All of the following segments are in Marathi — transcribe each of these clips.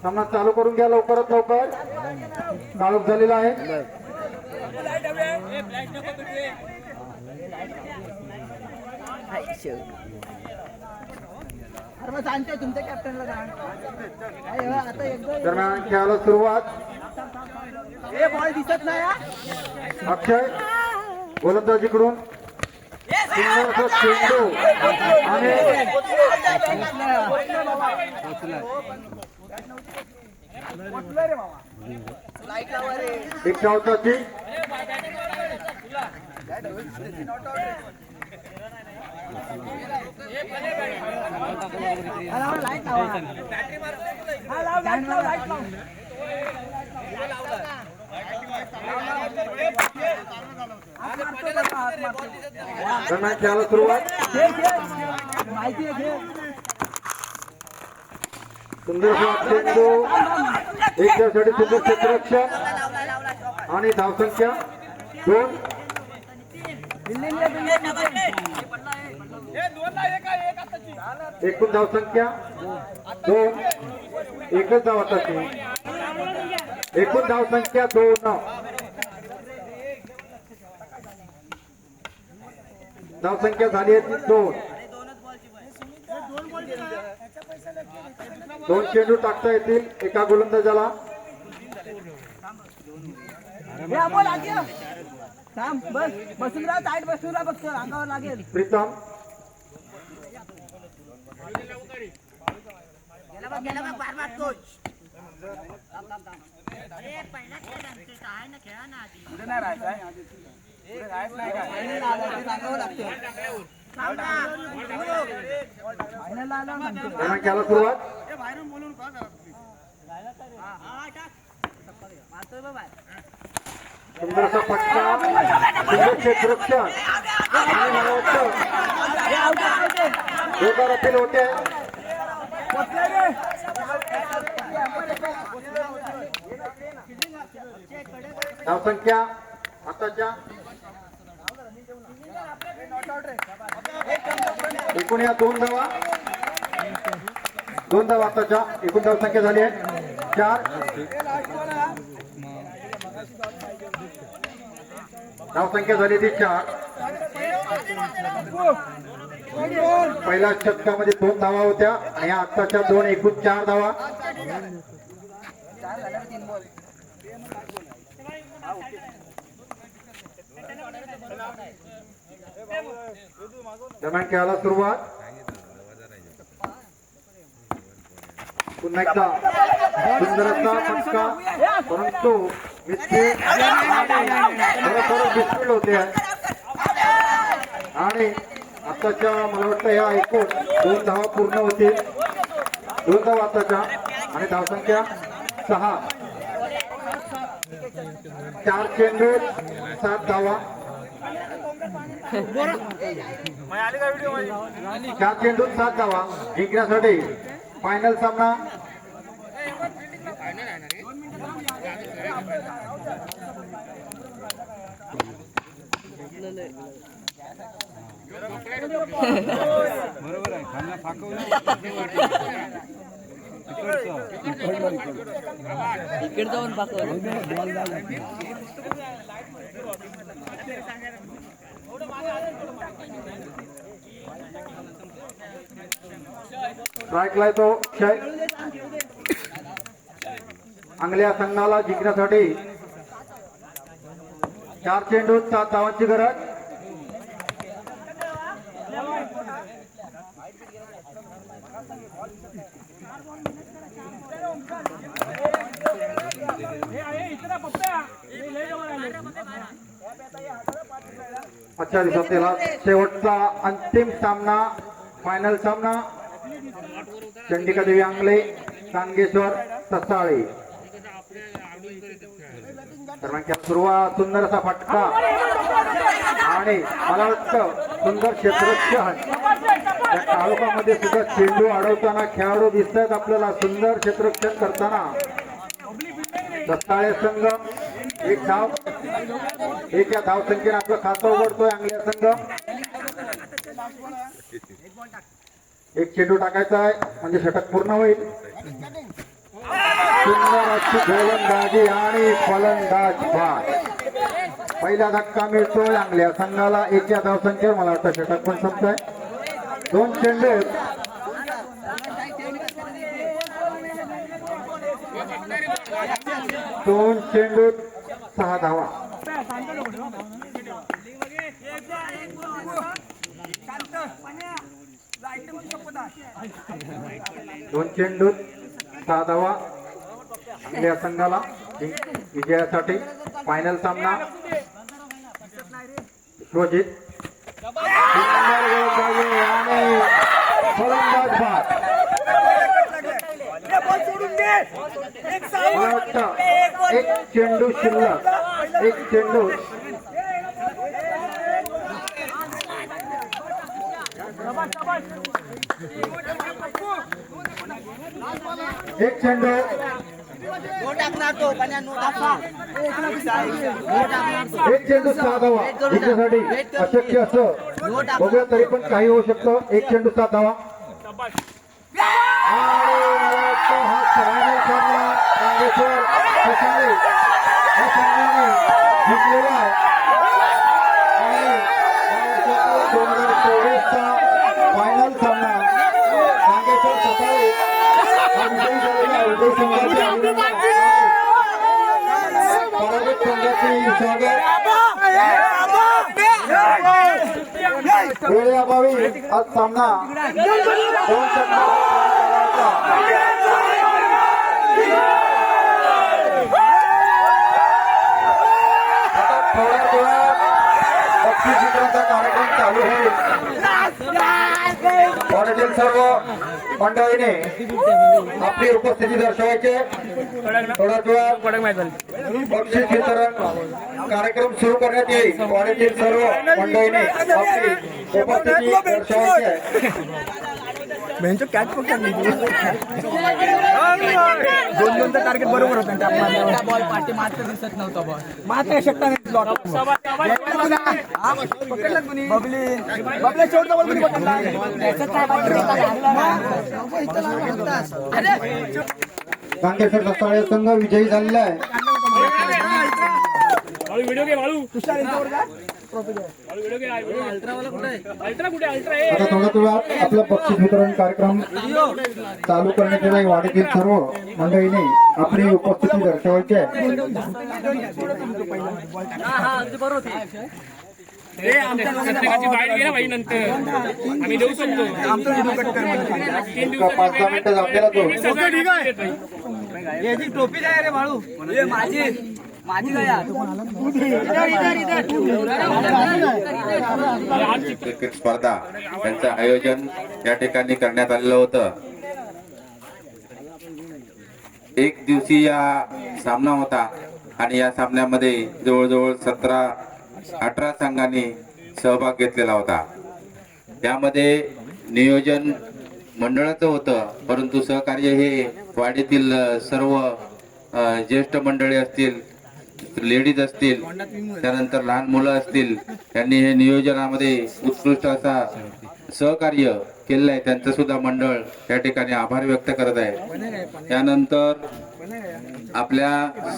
सामना चालू करून घ्या लवकरात लवकर. काळोख झालेला आहे. तुमच्या कॅप्टनला दरम्यान खेळाला सुरुवात. बॉल दिसत नाही. अक्षय गोलंदाजीकडून चेंडू आणि एक धावताची दरम्यान खेळाला सुरुवात. सुंदर चेंडू एकसाठी सुंदर क्षेत्ररक्षण आणि धावसंख्या 2. एकूण धावसंख्या 2. एकच धाव आता. एकूण धावसंख्या 2. धावसंख्या झाली आहे 2. 2 चेंडू टाकता येतील एका गोलंदाजाला. बसून राहा, साईड बसून राहा, बघतो अंगावर लागेल. प्रीतम खेळाला सुरुवात. सुंदरसा फटका, सुंदर क्षेत्ररक्षण आणि मला वाटतं जोरदार अपील होते. धावसंख्या आताच्या एकूण या 2 धावा. 2 धावा आताच्या एकूण धावसंख्या झाली आहे 4. धावसंख्या झाली ती 4. पहिल्या षटकामध्ये 2 धावा होत्या आणि आताच्या 2 एकूण 4 धावा. दरम्यान खेळाला सुरुवात. पुन्हा एकदा सुंदर असा फटका, परंतु बिस्किट होते आणि आताच्या मला वाटतं या एकूण 2 धावा पूर्ण होतील. 2 धावा आताच्या आणि धावसंख्या 6. 4 चेंडू 7 धावा. 4 चेंडूत 7 धावा जिंकण्यासाठी फायनल सामना. बरोबर आहे. खाल्ला फाकवलं इकडे जाऊन फाकवलं. स्ट्राईकला तो क्षय. अंगल्या संघाला जिंकण्यासाठी 4 चेंडूत 7 धावांची गरज. आजच्या दिवसातला शेवटचा अंतिम सामना, फायनल सामना. चंडिका देवी आंगले, सांगेश्वर ससाळे. दरम्यान सुरुवात, सुंदर असा फटका आणि मला वाटतं सुंदर क्षेत्ररक्षण. त्या तालुक्यामध्ये सुद्धा चेंडू अडवताना खेळाडू दिसत आहेत आपल्याला, सुंदर क्षेत्ररक्षण करताना. ससाळे संघ 1 धाव, 1 या धावसंख्येने आपलं खातं उघडतोय. आंगल्या संघ एक चेंडू टाकायचा आहे म्हणजे षटक पूर्ण होईल. सुंदर अशी गोलंदाजी आणि फलंदाज बाद. पहिला धक्का मिळतोय अंगल्या संघाला. एक या धावसंख्येवर मला वाटतं षटक पण संपतंय. 2 चेंडू 2 चेंडू 6 धावा. 2 चेंडू 6 धावा आपल्या संघाला विजयासाठी. फायनल सामना विश्वजित सुंदर गोलंदाजी आणि फलंदाज बाद. मला वाटतं एक चेंडू शिल्लक. एक चेंडू एक चेंडू एक चेंडू 6 धावा. जिंकण्यासाठी अशक्य असं बघूया तरी पण काही होऊ शकतं. एक चेंडू 7 धावा. हा फायनल सामना चांगलेश्वर सकाळी या संघाने जिंकलेला आहे. आणि 2024चा फायनल सामना चांगलेश्वर सकाळी हा विजयी झालेला आहे. विजयी संघाचे अभिनंदन. पराभूत संघाचे स्वागत. वेळेअभावी आज सामना 2 थोड्या वेळात बक्षीस वितरणाचा कार्यक्रम चालू होईल. वाड्यातील सर्व मंडळीने आपली उपस्थिती दर्शवायची. थोड्याच वेळात बक्षीस वितरण कार्यक्रम सुरू करण्यात येईल. वाड्यातील सर्व मंडळीने आपली उपस्थिती दर्शवायची आहे. कॅच दोन टार्गेट बरोबर होतं. बॉल पाठी मात्र दिसत नव्हता. बॉल मात्र शकता नाही. बबले शेवटचा बॉल पकडला. कांकेश्वर ससाळे संघ विजयी झालेला आहे. तुषार यांच्यावर का आता थोड्याच वेळात आपलं बक्षीस वितरण कार्यक्रम चालू करण्यात येईल. वाडीतील सर्व मंडळीने आपली उपस्थिती दर्शवायची आहे. आम्ही देऊ शकतो. 5-10 मिनिटं आपल्याला तो याची टोपी आहे रे बाळू. माझी माझी क्रिकेट स्पर्धा यांचं आयोजन या ठिकाणी करण्यात आलेलं होतं. एक दिवसीय सामना होता आणि या सामन्यामध्ये जवळजवळ 17-18 संघांनी सहभाग घेतलेला होता. त्यामध्ये नियोजन मंडळाचं होतं, परंतु सहकार्य हे वाडीतील सर्व ज्येष्ठ मंडळी असतील, लेडीज असतील, त्यानंतर लहान मुलं असतील, त्यांनी हे नियोजनामध्ये उत्कृष्ट असा सहकार्य केलेलं आहे. त्यांचं सुद्धा मंडळ या ठिकाणी आभार व्यक्त करत आहे. त्यानंतर आपल्या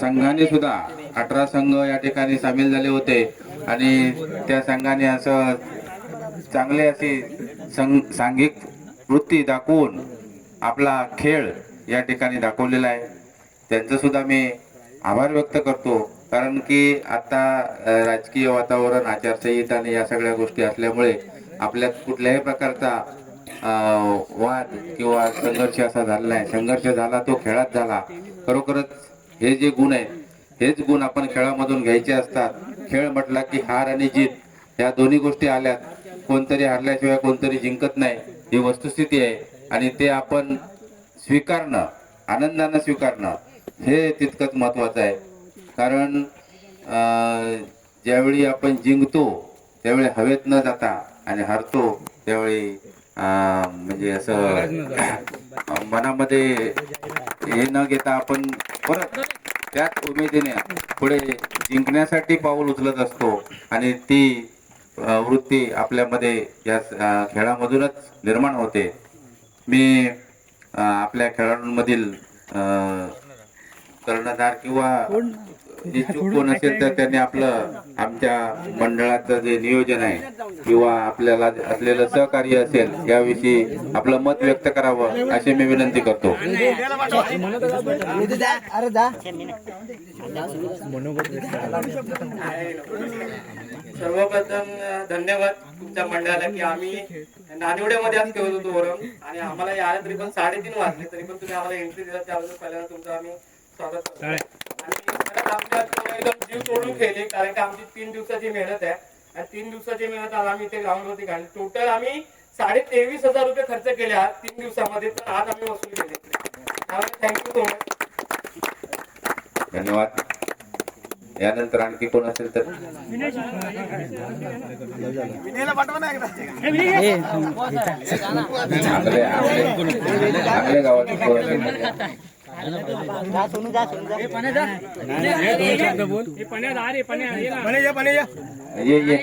संघाने सुद्धा 18 संघ या ठिकाणी सामील झाले होते आणि त्या संघाने असं चांगले अशी सांघिक वृत्ती दाखवून आपला खेळ या ठिकाणी दाखवलेला आहे. त्यांचं सुद्धा मी आभार व्यक्त करतो, कारण की आता राजकीय वातावरण, आचारसंहिता आणि या सगळ्या गोष्टी असल्यामुळे आपल्यात कुठल्याही प्रकारचा वाद किंवा संघर्ष असा झाला नाही. संघर्ष झाला तो खेळात झाला. खरोखरच हे जे गुण आहेत, हेच गुण आपण खेळामधून घ्यायचे असतात. खेळ म्हटला की हार आणि जीत या दोन्ही गोष्टी आल्यात. कोणतरी हारल्याशिवाय कोणतरी जिंकत नाही, ही वस्तुस्थिती आहे आणि ते आपण स्वीकारणं, आनंदानं स्वीकारणं हे तितकंच महत्त्वाचं आहे. कारण ज्यावेळी आपण जिंकतो त्यावेळी हवेत न जाता आणि हरतो त्यावेळी म्हणजे असं मनामध्ये हे न घेता आपण परत त्याच उमेदीने पुढे जिंकण्यासाठी पाऊल उचलत असतो आणि ती वृत्ती आपल्यामध्ये या खेळामधूनच निर्माण होते. मी आपल्या खेळाडूंमधील कर्णधार किंवा इच्छुक कोण असेल तर त्यांनी आपलं आमच्या मंडळाचं जे नियोजन आहे किंवा आपल्याला असलेलं सहकार्य असेल याविषयी आपलं मत व्यक्त करावं अशी मी विनंती करतो. सर्वप्रथम धन्यवाद तुमच्या मंडळाला की आम्ही नानिवड्यामध्ये आज खेळत होतो वरून आणि आम्हाला यायला तरी पण 3:30 वाजले तरी पण तुम्ही आम्हाला एंट्री दिला त्याबद्दल पहिल्यांदा तुमचं आम्ही स्वागत करतो. आणि खरंच आमच्या एकदम जीव तोडून खेळले कारण की आमची 3 दिवसाची मेहनत आहे आणि 3 दिवसाची मेहनत आज आम्ही इथे ग्राउंड वरती काढली. टोटल आम्ही 23,500 रुपये खर्च केले आज 3 दिवसामध्ये तर आज आम्ही वसूल केले. त्यामुळे थँक्यू सो मच. धन्यवाद. यानंतर आणखी कोण असेल तर चांगल्या गावात ये ये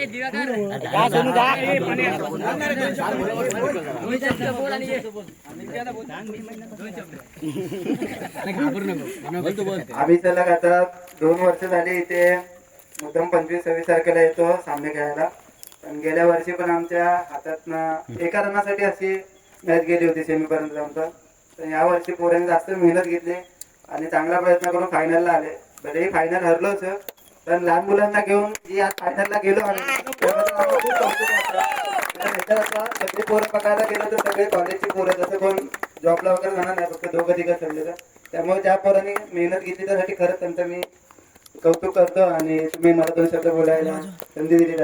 आम्ही सलग आता 2 वर्ष झाली इथे मुद्दाम 25-26 तारखेला येतो सामने खेळायला. पण गेल्या वर्षी पण आमच्या हातातनं एका रनासाठी अशी मॅच गेली होती सेमीपर्यंत जाऊन. तर या वर्षी पोरांनी जास्त मेहनत घेतली आणि चांगला प्रयत्न करून फायनलला आले. भलेही फायनल हरलो सर पण लहान मुलांना घेऊन जी आज फायनलला गेलो आम्ही त्याबद्दल आम्हाला खूप कौतुक वाटतं. नाहीतर आता सगळी पोरं बघायला गेलं तर सगळे कॉलेजची पोरं जसं कोण जॉबला वगैरे जाणार नाही फक्त 2-3 सगळे. त्यामुळे ज्या पोरांनी मेहनत घेतली त्यासाठी खरंच त्यांचं मी कौतुक करतो आणि तुम्ही मला 2 शब्द बोलायला संधी दिली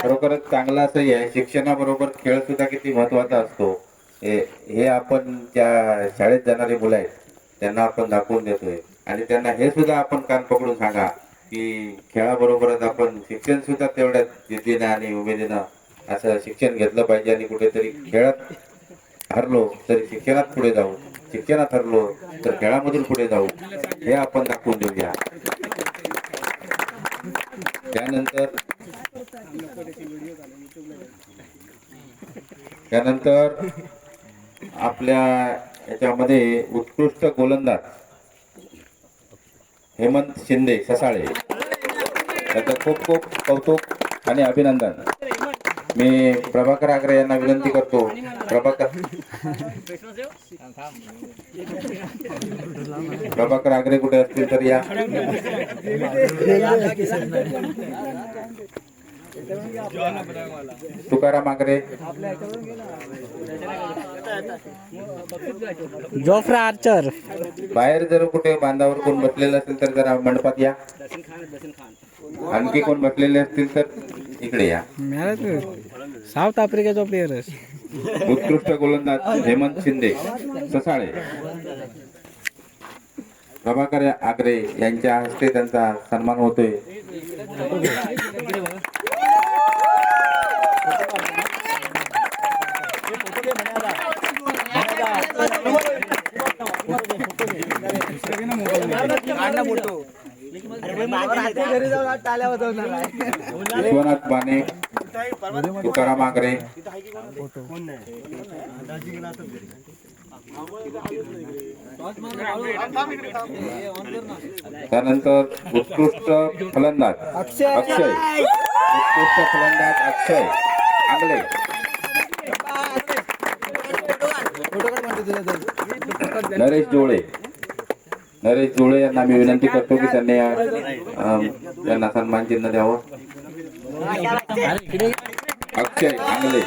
खरोखरच चांगलं असं आहे. शिक्षणाबरोबर खेळ सुद्धा किती महत्वाचा असतो हे आपण त्या शाळेत जाणारे मुलं आहेत त्यांना आपण दाखवून देतोय आणि त्यांना हे सुद्धा आपण कान पकडून सांगा की खेळाबरोबरच आपण शिक्षण सुद्धा तेवढ्याच जिद्दीनं आणि उमेदीनं असं शिक्षण घेतलं पाहिजे आणि कुठेतरी खेळात हरलो तरी शिक्षणात पुढे जाऊ, शिक्षणात हरलो तर खेळामधून पुढे जाऊ हे आपण दाखवून देऊया. त्यानंतर आपल्या याच्यामध्ये उत्कृष्ट गोलंदाज हेमंत शिंदे ससाळे त्याचं खूप खूप कौतुक आणि अभिनंदन. मी प्रभाकर आग्रे यांना विनंती करतो. प्रभाकर आग्रे कुठे असतील तर या. Tukaram agro, Jofra Archer. बाहेर जर कुठे बांधावर कोण बसलेलं असेल तर जरा मंडपात या. आणखी कोण बसलेले असतील तर इकडे या. साऊथ आफ्रिकेचा प्लेयर. उत्कृष्ट गोलंदाज हेमंत शिंदे ससाळे. प्रभाकर आग्रे यांच्या हस्ते त्यांचा सन्मान होतोय. विश्वनाथ बाने, तुकाराम आग्रे, त्यानंतर उत्कृष्ट फलंदाज अक्षय, उत्कृष्ट फलंदाज अक्षय आंगले. नरेश जोळे यांना मी विनंती करतो की त्यांनी त्यांना सन्मान चिन्ह द्यावं. अक्षय आंगले.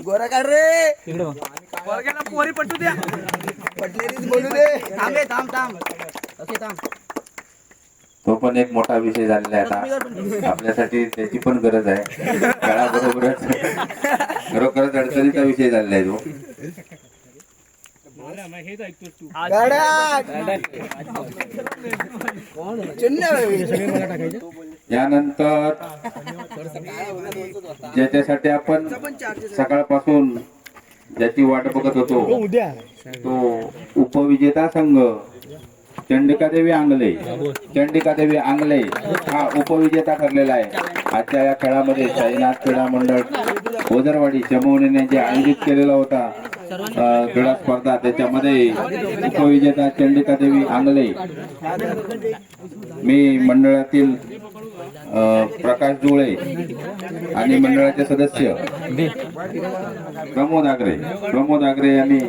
गोरा काढ रे पोरी पटू द्या पटलेलीच बोलू दे. थांब ओके थांब. तो पण एक मोठा विषय झालेला आहे आता आपल्यासाठी त्याची पण गरज आहे. खेळाबरोबरच खरोखरच अडचणीचा विषय झालेला आहे तो. यानंतर ज्याच्यासाठी आपण सकाळपासून ज्याची वाट बघत होतो तो उपविजेता संघ चंडिकादेवी आंगले. चंडिकादेवी आंगले हा उपविजेता ठरलेला आहे. आजच्या या खेळामध्ये साईनाथ क्रीडा मंडळ ओझरवाडी चमवणे यांनी आयोजित केलेला होता क्रीडा स्पर्धा. त्याच्यामध्ये उपविजेता चंडिकादेवी आंगले. मी मंडळातील प्रकाश जुळे आणि मंडळाचे सदस्य प्रमोद आगरे यांनी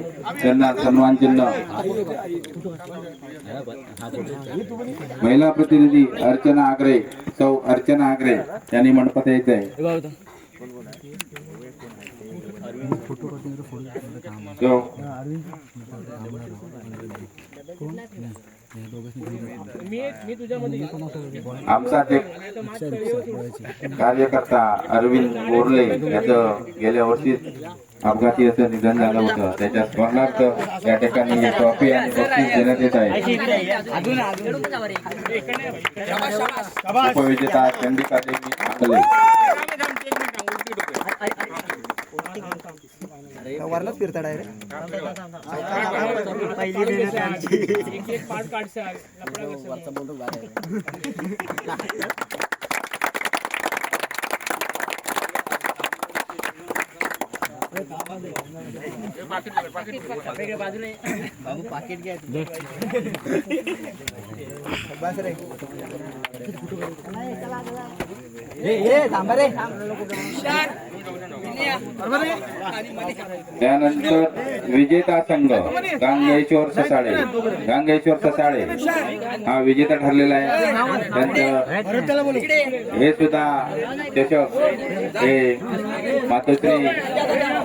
त्यांना सन्मान चिन्ह. महिला प्रतिनिधी अर्चना आगरे, सौ अर्चना आगरे यांनी मंडपात यायचं आहे. आमचा कार्यकर्ता अरविंद बोरले याचं गेल्या वर्षी अपघाती असं निधन झालं होतं. त्याच्या स्मरणार्थ या ठिकाणी ट्रॉफी आणि बक्षीस देण्यात येत आहे. उपविजेता चंडिकादेवी आंगले. वरलाच फिरता डायरेक्ट. बाबू पाकिट घ्या. बस रे. ए थांबा रे. त्यानंतर विजेता संघ गांगेश्वर ससाळे हा विजेता ठरलेला आहे. त्यांचं हे सुद्धा चषक हे मातोश्री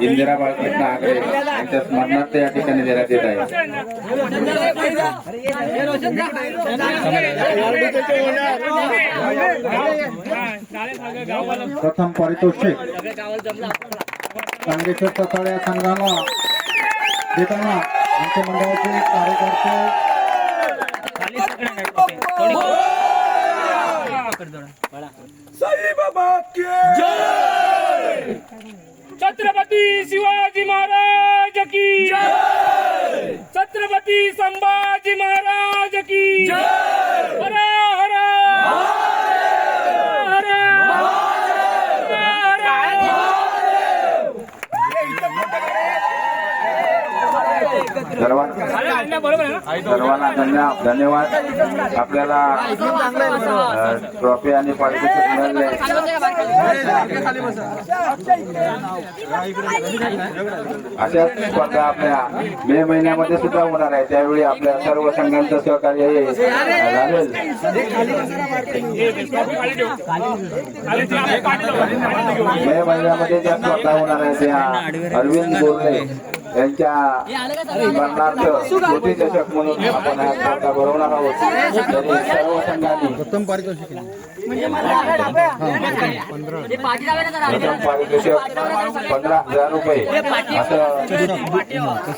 इंदिरा बाळकृष्ण आगरे यांच्या स्मरणार्थ या ठिकाणी देण्यात येत आहे. प्रथम पारितोषिक गांगेश्वर ससाळे या संघाला देताना आमच्या मंडळाचे कार्यकर्ते छत्रपती शिवाजी महाराज की जय. छत्रपती संभाजी महाराज की जय. हर हर हर सर्वांना धन्यवाद. आपल्याला ट्रॉफी आणि पारितोषिक मिळाले. अशाच स्पर्धा आपल्या मे महिन्यामध्ये सुद्धा होणार आहे. त्यावेळी आपल्या सर्व संघांचं सहकार्य लागेल. मे महिन्यामध्ये ज्या स्पर्धा होणार आहे त्या अरविंद बोरले यांच्या स्मरणार्थ मोठी चषक म्हणून आपण हा स्पर्धा भरवणार आहोत. तरी सर्व संघांनी प्रथम पारितोषिक 15,000 रुपये असं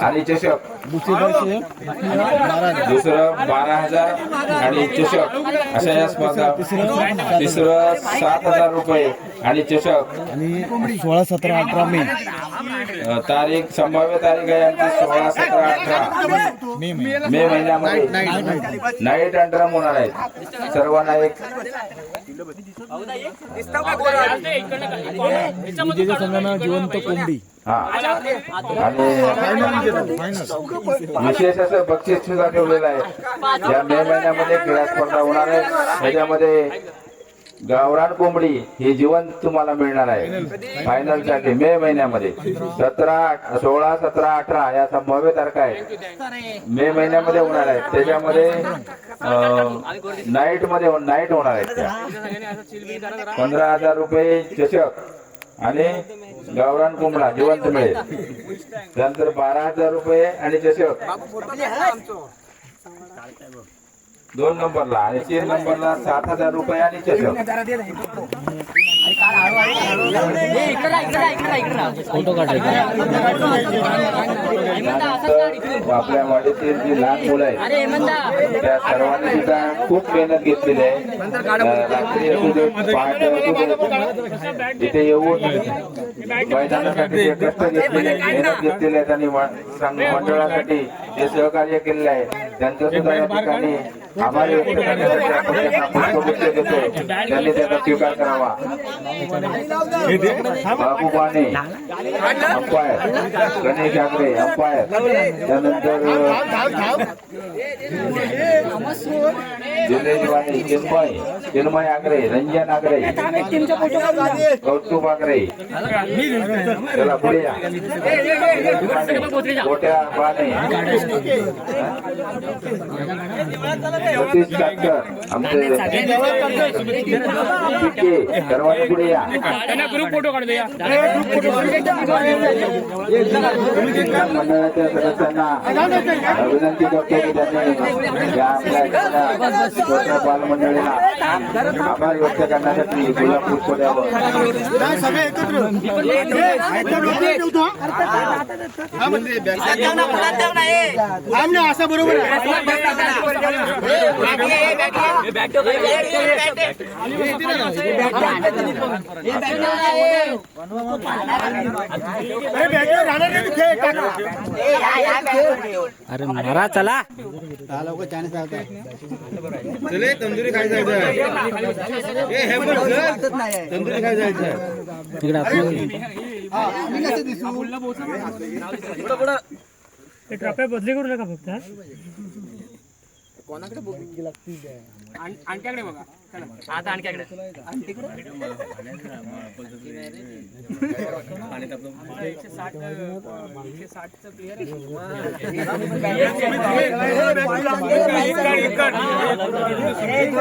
आणि चषक दुसरं 12,000 आणि चषक अशा या स्पर्धा. तिसरं 7,000 रुपये आणि चषक. आणि 16, 17, 18 मे तारीख संभाव्य तारीख आहे आमची 16, 17, 18 मे महिन्यामध्ये नाईट अँड ड्रम होणार आहेत. सर्वांना एक जिवंत कोंबडी हा आणि विशेष असं बक्षीस सुद्धा ठेवलेलं आहे. या मे महिन्यामध्ये क्रीडा स्पर्धा होणार आहे. त्याच्यामध्ये गावरान कोंबडी ही जिवंत तुम्हाला मिळणार आहे फायनल साठी मे महिन्यामध्ये. 16, 17, 18 या संभाव्य तारखा आहेत मे महिन्यामध्ये होणार आहेत. त्याच्यामध्ये नाईट होणार आहेत त्या. 15,000 रुपये चषक आणि गावरान कोंबडा जिवंत मिळेल. त्यानंतर 12,000 रुपये आणि चषक 2 नंबरला आणि 3 नंबरला 7,000 रुपये आणि चषक. आपल्या वाडीतील जी लहान मुलं आहेत त्या सर्वांनी सुद्धा खूप मेहनत घेतलेली आहे. रात्री असू दे, पहाटे असू दे, इथे येऊन मैदानासाठी जे कष्ट घेतलेले मेहनत घेतलेले आहेत आणि मंडळासाठी जे सहकार्य केलेलं आहे त्यांचं सुद्धा या ठिकाणी आभार व्यक्त करण्यासाठी आपण त्यांना पुष्पगुच्छ देतो. त्यांनी त्याचा स्वीकार करावा. बाबू बाणे अंपायर, गणेश आगरे अंपायर, त्यानंतर दिनेश वाणी, चिन्मय आगरे, रंजन आगरे, कौतुक आगरे, चला पुढे या. मोठ्या बाणे, सतीश काटकर, आमचे सर्वांनी पुढे या. ग्रुप फोटो काढू द्या. मंडळाच्या सदस्यांना विनंती करतो की त्यांनी या आपल्या बालमंडळीला आभार व्यक्त करण्यासाठी गुलाब पुष्प द्यावं. असं बरोबर अरे मारा चला तंदुरी काय जायचं तंदुरी काय जायचं ट्रॉफी बदली करू नका फक्त. आणख्याकडे बघा. आता आणख्याकडे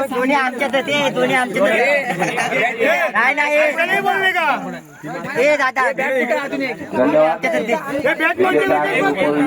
दोन्ही आमच्यात ते दोन्ही आमच्यात नाही बोलले का हे दादा धन्यवाद.